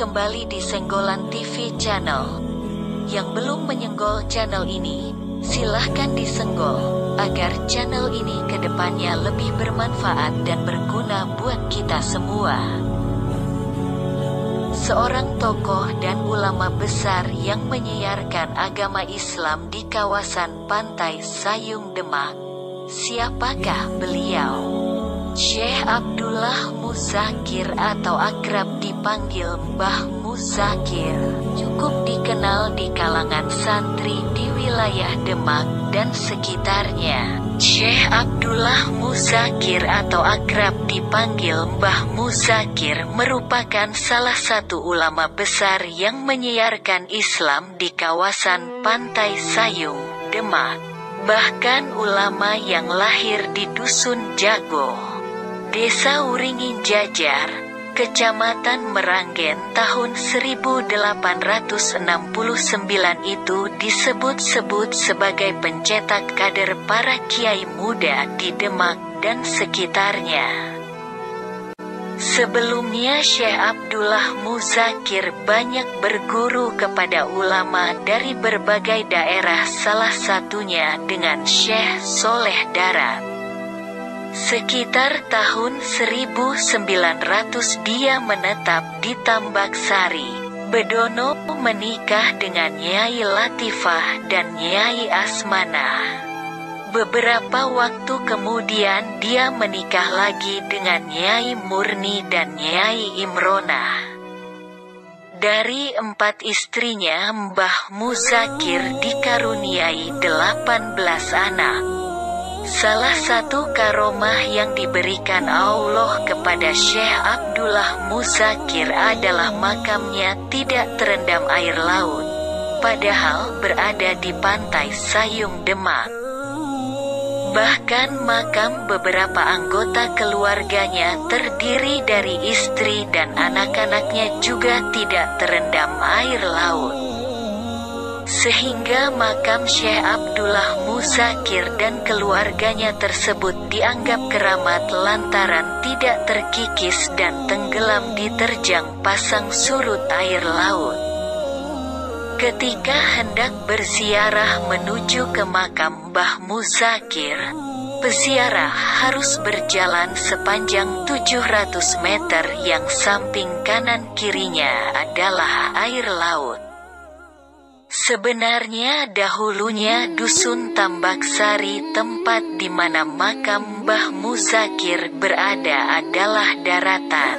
kembali di Senggolan TV Channel. Yang belum menyenggol channel ini, silahkan disenggol, agar channel ini kedepannya lebih bermanfaat dan berguna buat kita semua. Seorang tokoh dan ulama besar yang menyiarkan agama Islam di kawasan Pantai Sayung Demak. Siapakah beliau? Syekh Abdullah Muzakir atau akrab dipanggil Mbah Muzakir, cukup dikenal di kalangan santri di wilayah Demak dan sekitarnya. Syekh Abdullah Muzakir atau akrab dipanggil Mbah Muzakir merupakan salah satu ulama besar yang menyiarkan Islam di kawasan Pantai Sayung, Demak. Bahkan ulama yang lahir di Dusun Jago, Desa Uringin Jajar, Kecamatan Meranggen tahun 1869 itu disebut-sebut sebagai pencetak kader para kiai muda di Demak dan sekitarnya. Sebelumnya Syekh Abdullah Muzakir banyak berguru kepada ulama dari berbagai daerah, salah satunya dengan Syekh Soleh Darat. Sekitar tahun 1900 dia menetap di Tambak Sari, Bedono, menikah dengan Nyai Latifah dan Nyai Asmanah. Beberapa waktu kemudian dia menikah lagi dengan Nyai Murni dan Nyai Imronah. Dari 4 istrinya Mbah Muzakir dikaruniai 18 anak. Salah satu karomah yang diberikan Allah kepada Syekh Abdullah Muzakir adalah makamnya tidak terendam air laut, padahal berada di Pantai Sayung Demak. Bahkan makam beberapa anggota keluarganya terdiri dari istri dan anak-anaknya juga tidak terendam air laut. Sehingga makam Syekh Abdullah Muzakir dan keluarganya tersebut dianggap keramat lantaran tidak terkikis dan tenggelam diterjang pasang surut air laut. Ketika hendak berziarah menuju ke makam Mbah Muzakir, peziarah harus berjalan sepanjang 700 meter yang samping kanan kirinya adalah air laut. Sebenarnya dahulunya Dusun Tambak Sari, tempat di mana makam Mbah Muzakir berada, adalah daratan.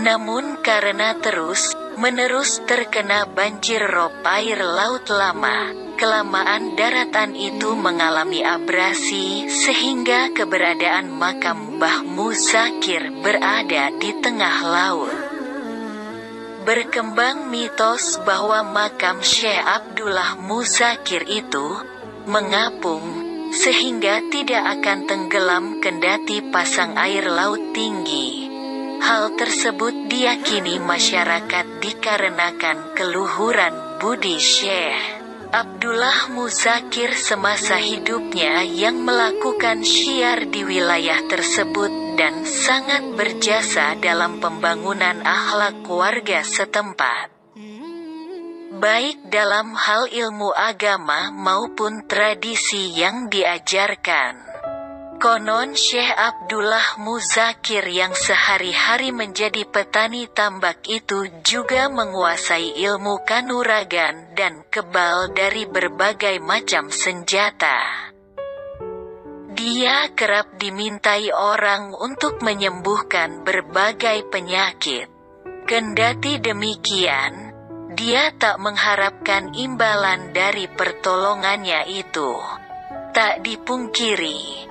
Namun karena terus-menerus terkena banjir rob air laut lama, kelamaan daratan itu mengalami abrasi sehingga keberadaan makam Mbah Muzakir berada di tengah laut. Berkembang mitos bahwa makam Syekh Abdullah Muzakir itu mengapung, sehingga tidak akan tenggelam kendati pasang air laut tinggi. Hal tersebut diyakini masyarakat dikarenakan keluhuran budi Syekh Abdullah Muzakir semasa hidupnya yang melakukan syiar di wilayah tersebut dan sangat berjasa dalam pembangunan akhlak warga setempat, baik dalam hal ilmu agama maupun tradisi yang diajarkan. Konon Syekh Abdullah Muzakir yang sehari-hari menjadi petani tambak itu juga menguasai ilmu kanuragan dan kebal dari berbagai macam senjata. Dia kerap dimintai orang untuk menyembuhkan berbagai penyakit. Kendati demikian, dia tak mengharapkan imbalan dari pertolongannya itu. Tak dipungkiri,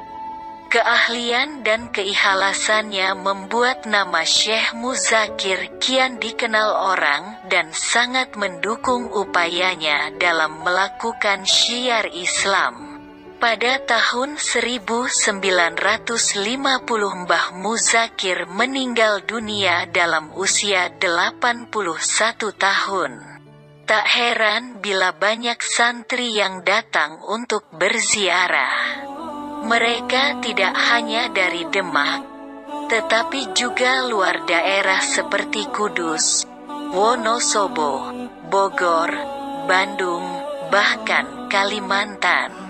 keahlian dan keikhlasannya membuat nama Syekh Muzakir kian dikenal orang dan sangat mendukung upayanya dalam melakukan syiar Islam. Pada tahun 1950 Mbah Muzakir meninggal dunia dalam usia 81 tahun. Tak heran bila banyak santri yang datang untuk berziarah. Mereka tidak hanya dari Demak, tetapi juga luar daerah seperti Kudus, Wonosobo, Bogor, Bandung, bahkan Kalimantan.